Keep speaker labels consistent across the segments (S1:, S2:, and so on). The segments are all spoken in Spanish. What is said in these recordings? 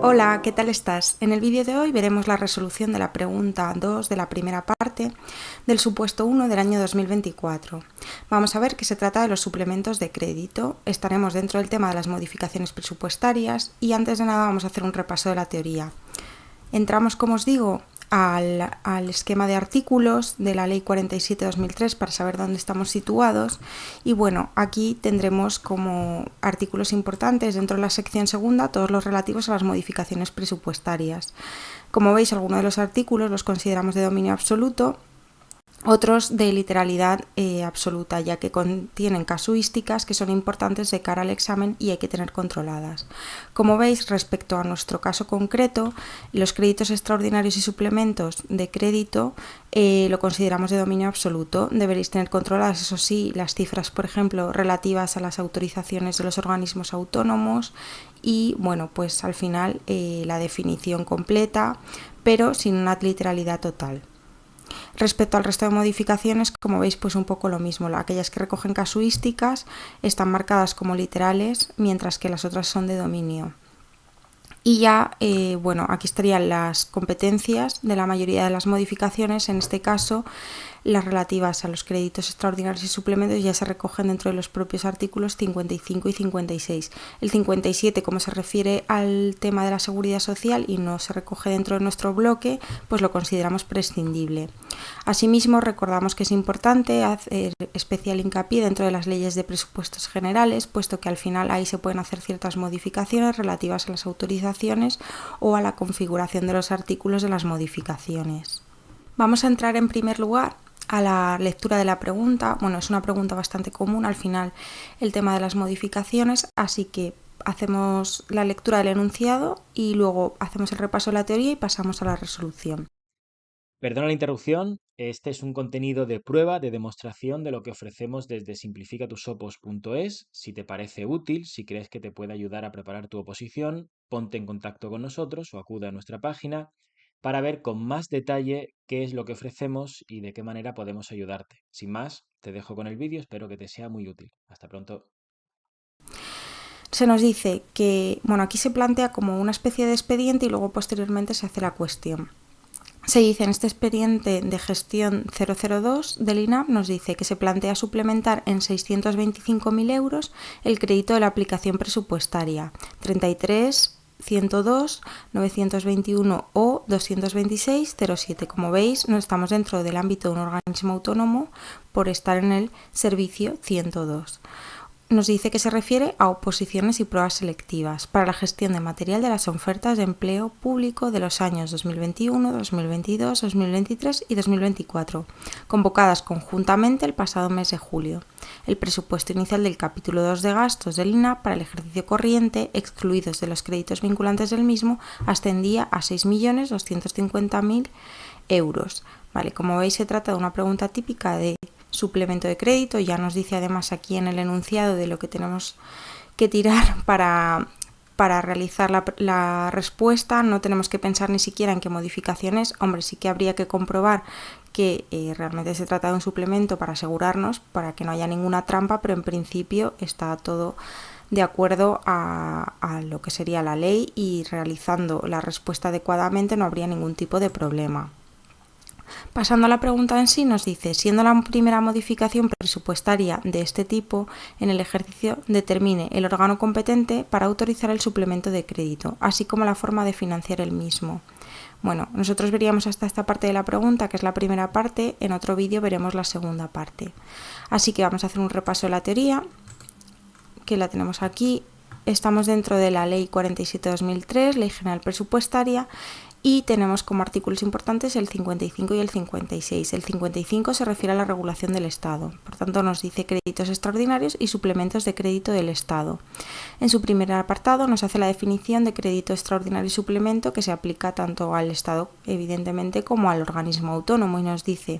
S1: Hola, ¿qué tal estás? En el vídeo de hoy veremos la resolución de la pregunta 2 de la primera parte del supuesto 1 del año 2024. Vamos a ver que se trata de los suplementos de crédito, estaremos dentro del tema de las modificaciones presupuestarias y antes de nada vamos a hacer un repaso de la teoría. Entramos, como os digo, al esquema de artículos de la Ley 47/2003 para saber dónde estamos situados y bueno, aquí tendremos como artículos importantes dentro de la sección segunda todos los relativos a las modificaciones presupuestarias. Como veis, algunos de los artículos los consideramos de dominio absoluto, otros de literalidad absoluta, ya que contienen casuísticas que son importantes de cara al examen y hay que tener controladas. Como veis, respecto a nuestro caso concreto, los créditos extraordinarios y suplementos de crédito lo consideramos de dominio absoluto. Deberéis tener controladas, eso sí, las cifras, por ejemplo, relativas a las autorizaciones de los organismos autónomos y, bueno, pues al final la definición completa, pero sin una literalidad total. Respecto al resto de modificaciones, como veis, pues un poco lo mismo. Aquellas que recogen casuísticas están marcadas como literales, mientras que las otras son de dominio. Y ya, bueno, aquí estarían las competencias de la mayoría de las modificaciones. En este caso, las relativas a los créditos extraordinarios y suplementos ya se recogen dentro de los propios artículos 55 y 56. El 57, como se refiere al tema de la seguridad social y no se recoge dentro de nuestro bloque, pues lo consideramos prescindible. Asimismo, recordamos que es importante hacer especial hincapié dentro de las leyes de presupuestos generales, puesto que al final ahí se pueden hacer ciertas modificaciones relativas a las autorizaciones o a la configuración de los artículos de las modificaciones. Vamos a entrar en primer lugar a la lectura de la pregunta. Bueno, es una pregunta bastante común al final el tema de las modificaciones, así que hacemos la lectura del enunciado y luego hacemos el repaso de la teoría y pasamos a la resolución.
S2: Perdona la interrupción, este es un contenido de prueba, de demostración de lo que ofrecemos desde simplificatusopos.es. Si te parece útil, si crees que te puede ayudar a preparar tu oposición, ponte en contacto con nosotros o acude a nuestra página para ver con más detalle qué es lo que ofrecemos y de qué manera podemos ayudarte. Sin más, te dejo con el vídeo, espero que te sea muy útil. Hasta pronto.
S1: Se nos dice que, bueno, aquí se plantea como una especie de expediente y luego posteriormente se hace la cuestión. Se dice en este expediente de gestión 002 del INAP, nos dice que se plantea suplementar en 625.000 euros el crédito de la aplicación presupuestaria 33 102 921 o 226-07. Como veis, no estamos dentro del ámbito de un organismo autónomo por estar en el servicio 102. Nos dice que se refiere a oposiciones y pruebas selectivas para la gestión de material de las ofertas de empleo público de los años 2021, 2022, 2023 y 2024, convocadas conjuntamente el pasado mes de julio. El presupuesto inicial del capítulo 2 de gastos del INAP para el ejercicio corriente, excluidos de los créditos vinculantes del mismo, ascendía a 6.250.000 euros. Vale, como veis, se trata de una pregunta típica de suplemento de crédito. Ya nos dice además aquí en el enunciado de lo que tenemos que tirar para realizar la respuesta. No tenemos que pensar ni siquiera en qué modificaciones. Hombre, sí que habría que comprobar que realmente se trata de un suplemento para asegurarnos, para que no haya ninguna trampa, pero en principio está todo de acuerdo a lo que sería la ley y realizando la respuesta adecuadamente no habría ningún tipo de problema. Pasando a la pregunta en sí, nos dice, siendo la primera modificación presupuestaria de este tipo, en el ejercicio determine el órgano competente para autorizar el suplemento de crédito, así como la forma de financiar el mismo. Bueno, nosotros veríamos hasta esta parte de la pregunta, que es la primera parte, en otro vídeo veremos la segunda parte. Así que vamos a hacer un repaso de la teoría, que la tenemos aquí. Estamos dentro de la Ley 47/2003, Ley General Presupuestaria, y tenemos como artículos importantes el 55 y el 56. El 55 se refiere a la regulación del Estado, por tanto nos dice créditos extraordinarios y suplementos de crédito del Estado. En su primer apartado nos hace la definición de crédito extraordinario y suplemento que se aplica tanto al Estado, evidentemente, como al organismo autónomo, y nos dice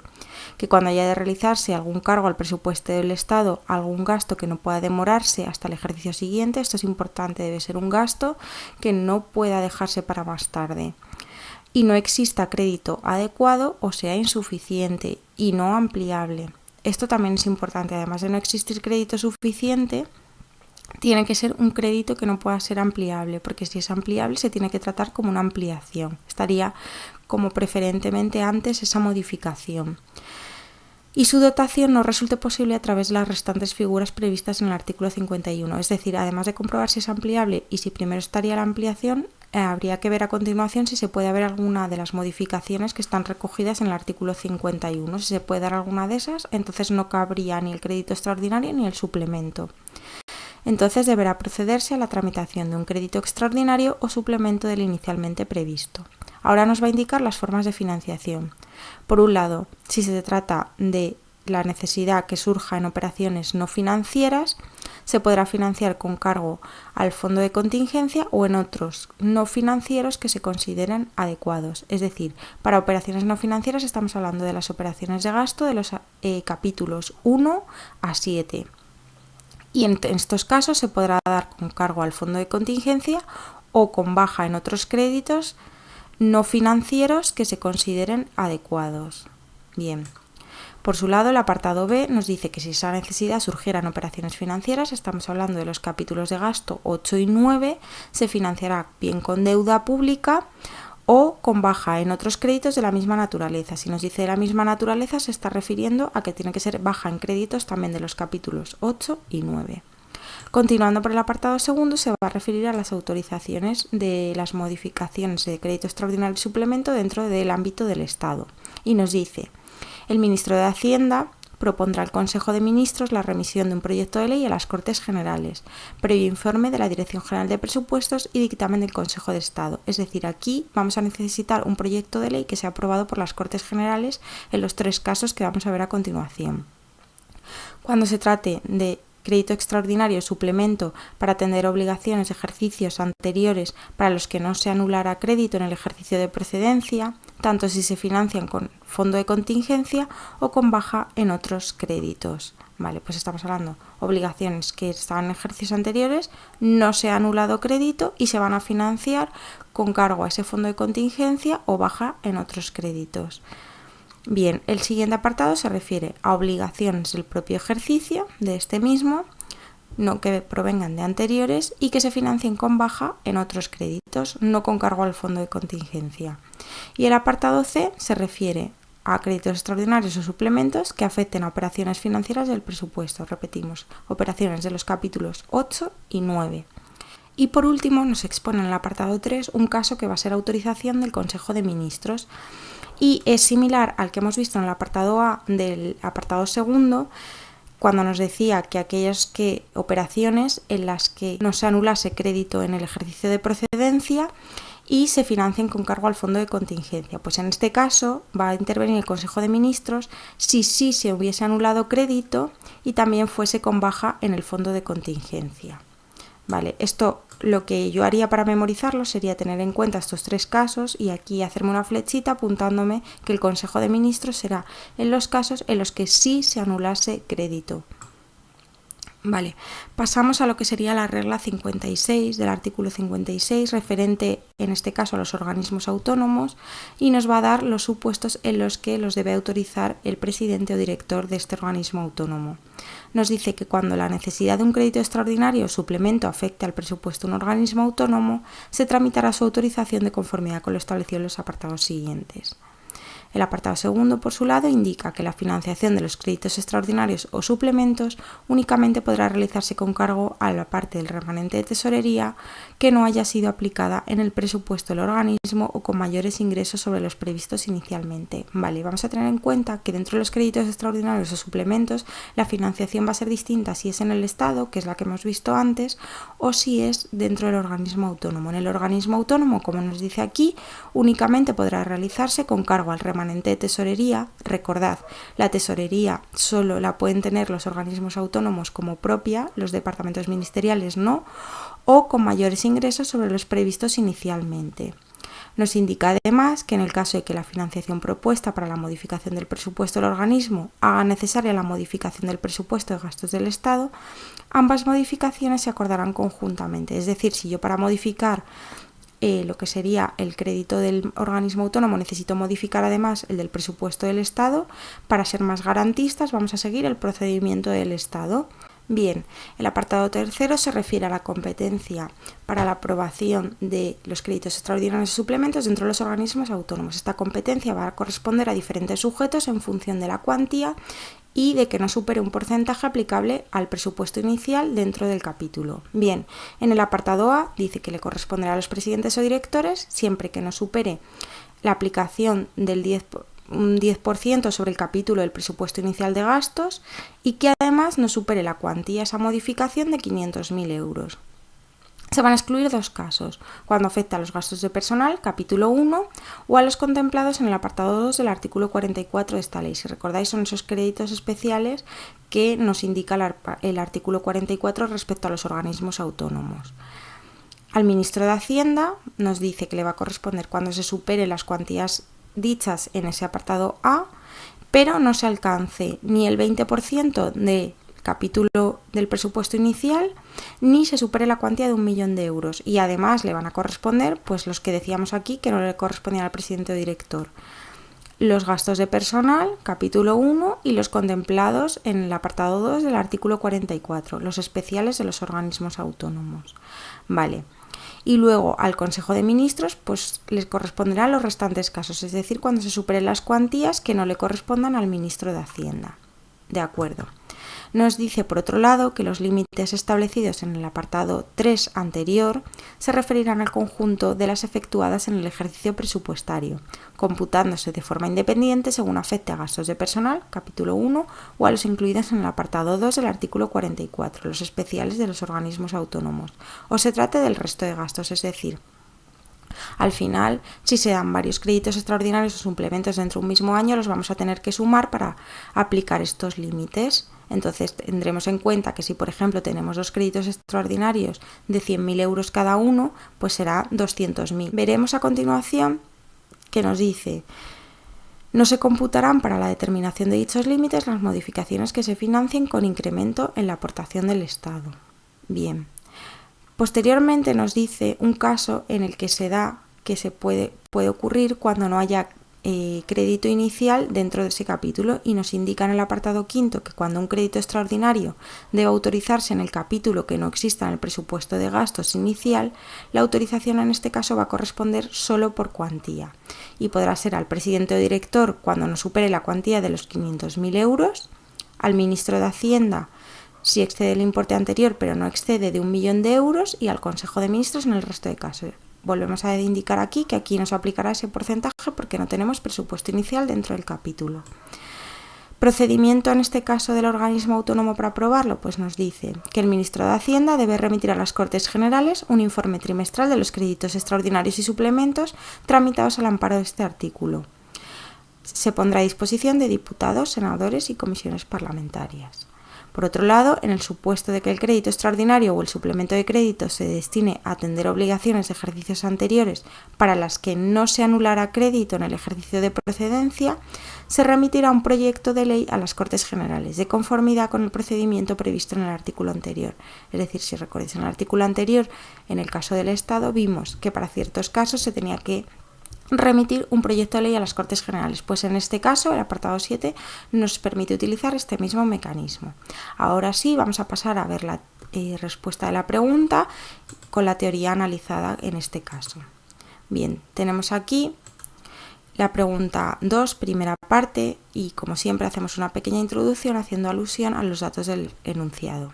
S1: que cuando haya de realizarse algún cargo al presupuesto del Estado, algún gasto que no pueda demorarse hasta el ejercicio siguiente, esto es importante, debe ser un gasto que no pueda dejarse para más tarde, y no exista crédito adecuado o sea insuficiente y no ampliable. Esto también es importante, además de no existir crédito suficiente, tiene que ser un crédito que no pueda ser ampliable, porque si es ampliable se tiene que tratar como una ampliación. Estaría como preferentemente antes esa modificación. Y su dotación no resulte posible a través de las restantes figuras previstas en el artículo 51. Es decir, además de comprobar si es ampliable y si primero estaría la ampliación, habría que ver a continuación si se puede haber alguna de las modificaciones que están recogidas en el artículo 51. Si se puede dar alguna de esas, entonces no cabría ni el crédito extraordinario ni el suplemento. Entonces deberá procederse a la tramitación de un crédito extraordinario o suplemento del inicialmente previsto. Ahora nos va a indicar las formas de financiación. Por un lado, si se trata de la necesidad que surja en operaciones no financieras, se podrá financiar con cargo al fondo de contingencia o en otros no financieros que se consideren adecuados. Es decir, para operaciones no financieras estamos hablando de las operaciones de gasto de los capítulos 1 a 7. Y en estos casos se podrá dar con cargo al fondo de contingencia o con baja en otros créditos no financieros que se consideren adecuados. Bien. Por su lado, el apartado B nos dice que si esa necesidad surgiera en operaciones financieras, estamos hablando de los capítulos de gasto 8 y 9, se financiará bien con deuda pública o con baja en otros créditos de la misma naturaleza. Si nos dice de la misma naturaleza, se está refiriendo a que tiene que ser baja en créditos también de los capítulos 8 y 9. Continuando por el apartado segundo, se va a referir a las autorizaciones de las modificaciones de crédito extraordinario y suplemento dentro del ámbito del Estado. Y nos dice, el ministro de Hacienda propondrá al Consejo de Ministros la remisión de un proyecto de ley a las Cortes Generales, previo informe de la Dirección General de Presupuestos y dictamen del Consejo de Estado. Es decir, aquí vamos a necesitar un proyecto de ley que sea aprobado por las Cortes Generales en los 3 casos que vamos a ver a continuación. Cuando se trate de crédito extraordinario o suplemento para atender obligaciones de ejercicios anteriores para los que no se anulara crédito en el ejercicio de precedencia, tanto si se financian con fondo de contingencia o con baja en otros créditos. Vale, pues estamos hablando de obligaciones que estaban en ejercicios anteriores, no se ha anulado crédito y se van a financiar con cargo a ese fondo de contingencia o baja en otros créditos. Bien, el siguiente apartado se refiere a obligaciones del propio ejercicio de este mismo, no que provengan de anteriores y que se financien con baja en otros créditos, no con cargo al fondo de contingencia. Y el apartado C se refiere a créditos extraordinarios o suplementos que afecten a operaciones financieras del presupuesto. Repetimos, operaciones de los capítulos 8 y 9. Y por último nos expone en el apartado 3 un caso que va a ser autorización del Consejo de Ministros. Y es similar al que hemos visto en el apartado A del apartado segundo, cuando nos decía que aquellas operaciones en las que no se anulase crédito en el ejercicio de procedencia y se financien con cargo al fondo de contingencia. Pues en este caso va a intervenir el Consejo de Ministros si sí se hubiese anulado crédito y también fuese con baja en el fondo de contingencia. Vale, esto lo que yo haría para memorizarlo sería tener en cuenta estos 3 casos y aquí hacerme una flechita apuntándome que el Consejo de Ministros será en los casos en los que sí se anulase crédito. Vale, pasamos a lo que sería la regla 56 del artículo 56, referente en este caso a los organismos autónomos, y nos va a dar los supuestos en los que los debe autorizar el presidente o director de este organismo autónomo. Nos dice que cuando la necesidad de un crédito extraordinario o suplemento afecte al presupuesto de un organismo autónomo, se tramitará su autorización de conformidad con lo establecido en los apartados siguientes. El apartado segundo, por su lado, indica que la financiación de los créditos extraordinarios o suplementos únicamente podrá realizarse con cargo a la parte del remanente de tesorería que no haya sido aplicada en el presupuesto del organismo o con mayores ingresos sobre los previstos inicialmente. Vale, vamos a tener en cuenta que dentro de los créditos extraordinarios o suplementos la financiación va a ser distinta si es en el Estado, que es la que hemos visto antes, o si es dentro del organismo autónomo. En el organismo autónomo, como nos dice aquí, únicamente podrá realizarse con cargo al remanente de tesorería. Recordad, la tesorería solo la pueden tener los organismos autónomos como propia, los departamentos ministeriales no, o con mayores ingresos sobre los previstos inicialmente. Nos indica además que en el caso de que la financiación propuesta para la modificación del presupuesto del organismo haga necesaria la modificación del presupuesto de gastos del Estado, ambas modificaciones se acordarán conjuntamente. Es decir, si yo para modificar lo que sería el crédito del organismo autónomo necesito modificar además el del presupuesto del Estado, para ser más garantistas vamos a seguir el procedimiento del Estado. Bien, el apartado tercero se refiere a la competencia para la aprobación de los créditos extraordinarios y suplementos dentro de los organismos autónomos. Esta competencia va a corresponder a diferentes sujetos en función de la cuantía y de que no supere un porcentaje aplicable al presupuesto inicial dentro del capítulo. Bien, en el apartado A dice que le corresponderá a los presidentes o directores siempre que no supere la aplicación del 10% sobre el capítulo del presupuesto inicial de gastos y que además no supere la cuantía esa modificación de 500.000 euros. Se van a excluir dos casos, cuando afecta a los gastos de personal, capítulo 1, o a los contemplados en el apartado 2 del artículo 44 de esta ley. Si recordáis, son esos créditos especiales que nos indica el artículo 44 respecto a los organismos autónomos. Al ministro de Hacienda nos dice que le va a corresponder cuando se supere las cuantías dichas en ese apartado A, pero no se alcance ni el 20% del capítulo del presupuesto inicial, ni se supere la cuantía de 1 millón de euros. Y además le van a corresponder pues los que decíamos aquí que no le correspondían al presidente o director. Los gastos de personal, capítulo 1, y los contemplados en el apartado 2 del artículo 44, los especiales de los organismos autónomos. Vale. Y luego al Consejo de Ministros pues les corresponderán los restantes casos, es decir, cuando se superen las cuantías que no le correspondan al ministro de Hacienda. De acuerdo. Nos dice, por otro lado, que los límites establecidos en el apartado 3 anterior se referirán al conjunto de las efectuadas en el ejercicio presupuestario, computándose de forma independiente según afecte a gastos de personal, capítulo 1, o a los incluidos en el apartado 2 del artículo 44, los especiales de los organismos autónomos, o se trate del resto de gastos, es decir, al final, si se dan varios créditos extraordinarios o suplementos dentro de un mismo año, los vamos a tener que sumar para aplicar estos límites. Entonces tendremos en cuenta que si, por ejemplo, tenemos dos créditos extraordinarios de 100.000 euros cada uno, pues será 200.000. Veremos a continuación que nos dice: no se computarán para la determinación de dichos límites las modificaciones que se financien con incremento en la aportación del Estado. Bien. Posteriormente nos dice un caso en el que se da que se puede ocurrir cuando no haya crédito inicial dentro de ese capítulo, y nos indica en el apartado 5 que cuando un crédito extraordinario debe autorizarse en el capítulo que no exista en el presupuesto de gastos inicial, la autorización en este caso va a corresponder solo por cuantía y podrá ser al presidente o director cuando no supere la cuantía de los 500.000 euros, al ministro de Hacienda si excede el importe anterior pero no excede de 1 millón de euros, y al Consejo de Ministros en el resto de casos. Volvemos a indicar aquí que aquí nos aplicará ese porcentaje porque no tenemos presupuesto inicial dentro del capítulo. Procedimiento en este caso del organismo autónomo para aprobarlo, pues nos dice que el ministro de Hacienda debe remitir a las Cortes Generales un informe trimestral de los créditos extraordinarios y suplementos tramitados al amparo de este artículo. Se pondrá a disposición de diputados, senadores y comisiones parlamentarias. Por otro lado, en el supuesto de que el crédito extraordinario o el suplemento de crédito se destine a atender obligaciones de ejercicios anteriores para las que no se anulará crédito en el ejercicio de procedencia, se remitirá un proyecto de ley a las Cortes Generales, de conformidad con el procedimiento previsto en el artículo anterior. Es decir, si recordáis en el artículo anterior, en el caso del Estado, vimos que para ciertos casos se tenía que remitir un proyecto de ley a las Cortes Generales, pues en este caso el apartado 7 nos permite utilizar este mismo mecanismo. Ahora sí, vamos a pasar a ver la respuesta de la pregunta con la teoría analizada en este caso. Bien, tenemos aquí la pregunta 2, primera parte, y como siempre hacemos una pequeña introducción haciendo alusión a los datos del enunciado.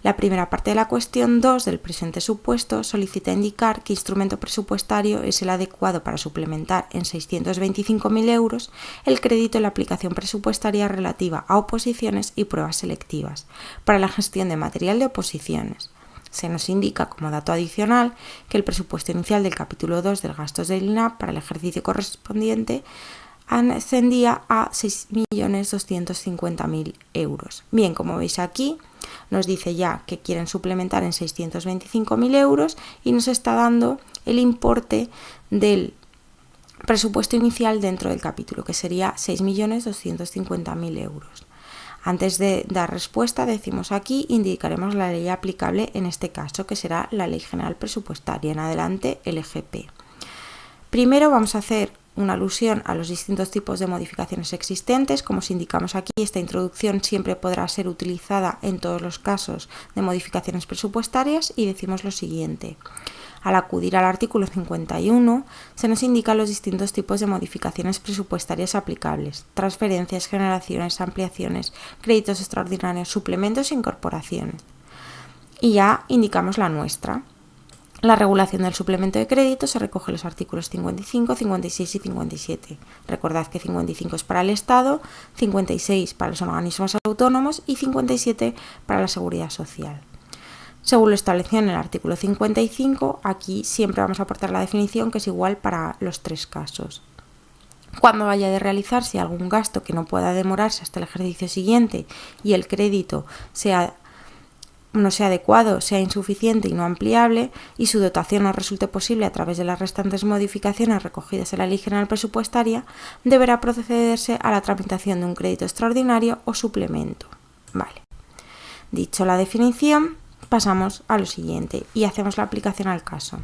S1: La primera parte de la cuestión 2 del presente supuesto solicita indicar qué instrumento presupuestario es el adecuado para suplementar en 625.000 euros el crédito en la aplicación presupuestaria relativa a oposiciones y pruebas selectivas para la gestión de material de oposiciones. Se nos indica como dato adicional que el presupuesto inicial del capítulo 2 del gastos del INAP para el ejercicio correspondiente ascendía a 6.250.000 euros. Bien, como veis aquí, nos dice ya que quieren suplementar en 625.000 euros y nos está dando el importe del presupuesto inicial dentro del capítulo, que sería 6.250.000 euros. Antes de dar respuesta, decimos aquí, indicaremos la ley aplicable en este caso, que será la Ley General Presupuestaria, en adelante el EGP. Primero vamos a hacer una alusión a los distintos tipos de modificaciones existentes. Como os indicamos aquí, esta introducción siempre podrá ser utilizada en todos los casos de modificaciones presupuestarias y decimos lo siguiente. Al acudir al artículo 51, se nos indican los distintos tipos de modificaciones presupuestarias aplicables: transferencias, generaciones, ampliaciones, créditos extraordinarios, suplementos e incorporaciones. Y ya indicamos la nuestra. La regulación del suplemento de crédito se recoge en los artículos 55, 56 y 57. Recordad que 55 es para el Estado, 56 para los organismos autónomos y 57 para la Seguridad Social. Según lo establecido en el artículo 55, aquí siempre vamos a aportar la definición que es igual para los tres casos. Cuando vaya de realizarse algún gasto que no pueda demorarse hasta el ejercicio siguiente y el crédito no sea adecuado, sea insuficiente y no ampliable, y su dotación no resulte posible a través de las restantes modificaciones recogidas en la Ley General Presupuestaria, deberá procederse a la tramitación de un crédito extraordinario o suplemento. Vale. Dicho la definición, pasamos a lo siguiente y hacemos la aplicación al caso.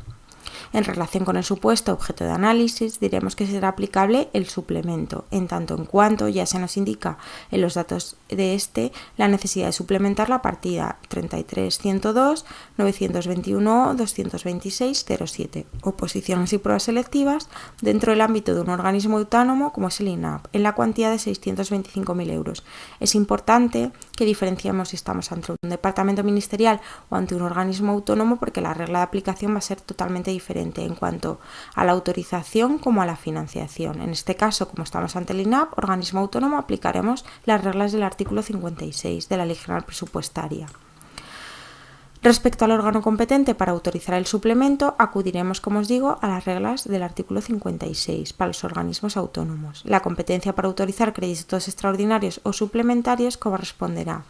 S1: En relación con el supuesto objeto de análisis, diremos que será aplicable el suplemento, en tanto en cuanto ya se nos indica en los datos de este la necesidad de suplementar la partida 33.102, 921, 226.07, oposiciones y pruebas selectivas, dentro del ámbito de un organismo autónomo como es el INAP, en la cuantía de 625.000 euros. Es importante que diferenciemos si estamos ante un departamento ministerial o ante un organismo autónomo, porque la regla de aplicación va a ser totalmente diferente en cuanto a la autorización como a la financiación. En este caso, como estamos ante el INAP, organismo autónomo, aplicaremos las reglas del artículo 56 de la Ley General Presupuestaria. Respecto al órgano competente para autorizar el suplemento, acudiremos, como os digo, a las reglas del artículo 56 para los organismos autónomos. La competencia para autorizar créditos extraordinarios o suplementarios corresponderá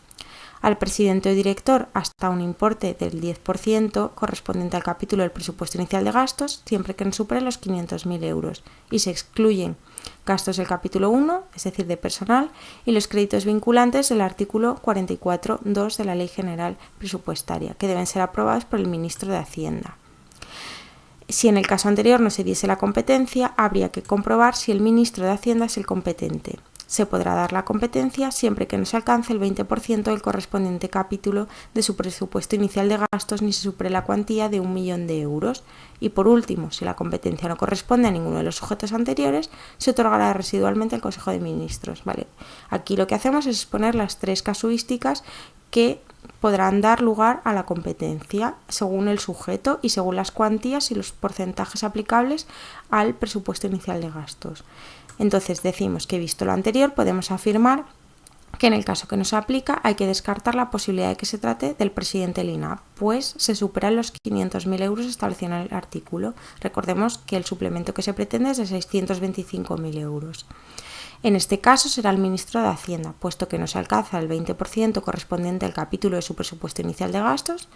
S1: al presidente o director hasta un importe del 10% correspondiente al capítulo del presupuesto inicial de gastos, siempre que no supere los 500.000 euros, y se excluyen gastos del capítulo 1, es decir, de personal, y los créditos vinculantes del artículo 44.2 de la Ley General Presupuestaria, que deben ser aprobados por el ministro de Hacienda. Si en el caso anterior no se diese la competencia, habría que comprobar si el ministro de Hacienda es el competente. Se podrá dar la competencia siempre que no se alcance el 20% del correspondiente capítulo de su presupuesto inicial de gastos ni se supere la cuantía de 1.000.000 de euros. Y por último, si la competencia no corresponde a ninguno de los sujetos anteriores, se otorgará residualmente al Consejo de Ministros. ¿Vale? Aquí lo que hacemos es exponer las tres casuísticas que podrán dar lugar a la competencia según el sujeto y según las cuantías y los porcentajes aplicables al presupuesto inicial de gastos. Entonces decimos que, visto lo anterior, podemos afirmar que en el caso que no se aplica hay que descartar la posibilidad de que se trate del presidente del INAP, pues se superan los 500.000 euros establecidos en el artículo. Recordemos que el suplemento que se pretende es de 625.000 euros. En este caso será el ministro de Hacienda, puesto que no se alcanza el 20% correspondiente al capítulo de su presupuesto inicial de gastos,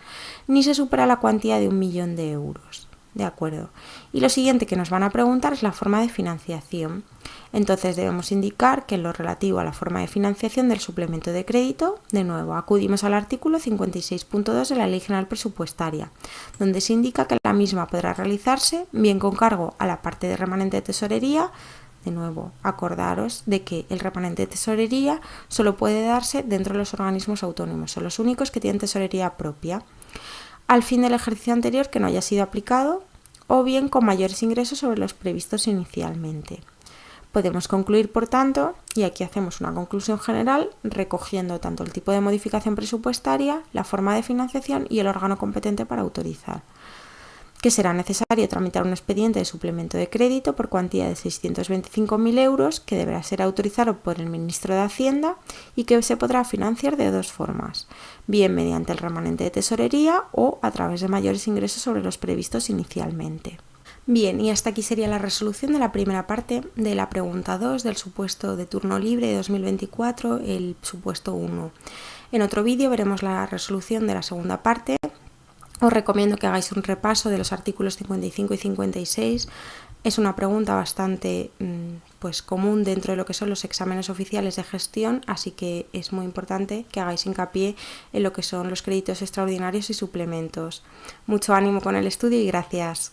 S1: ni se supera la cuantía de 1.000.000 de euros. ¿De acuerdo? Y lo siguiente que nos van a preguntar es la forma de financiación. Entonces debemos indicar que en lo relativo a la forma de financiación del suplemento de crédito, de nuevo, acudimos al artículo 56.2 de la Ley General Presupuestaria, donde se indica que la misma podrá realizarse bien con cargo a la parte de remanente de tesorería. De nuevo, acordaros de que el remanente de tesorería solo puede darse dentro de los organismos autónomos, son los únicos que tienen tesorería propia, al fin del ejercicio anterior que no haya sido aplicado, o bien con mayores ingresos sobre los previstos inicialmente. Podemos concluir, por tanto, y aquí hacemos una conclusión general, recogiendo tanto el tipo de modificación presupuestaria, la forma de financiación y el órgano competente para autorizar, que será necesario tramitar un expediente de suplemento de crédito por cuantía de 625.000 euros que deberá ser autorizado por el ministro de Hacienda y que se podrá financiar de dos formas, bien mediante el remanente de tesorería o a través de mayores ingresos sobre los previstos inicialmente. Bien, y hasta aquí sería la resolución de la primera parte de la pregunta 2 del supuesto de turno libre de 2024, el supuesto 1. En otro vídeo veremos la resolución de la segunda parte. Os recomiendo que hagáis un repaso de los artículos 55 y 56. Es una pregunta bastante común dentro de lo que son los exámenes oficiales de gestión, así que es muy importante que hagáis hincapié en lo que son los créditos extraordinarios y suplementos. Mucho ánimo con el estudio y gracias.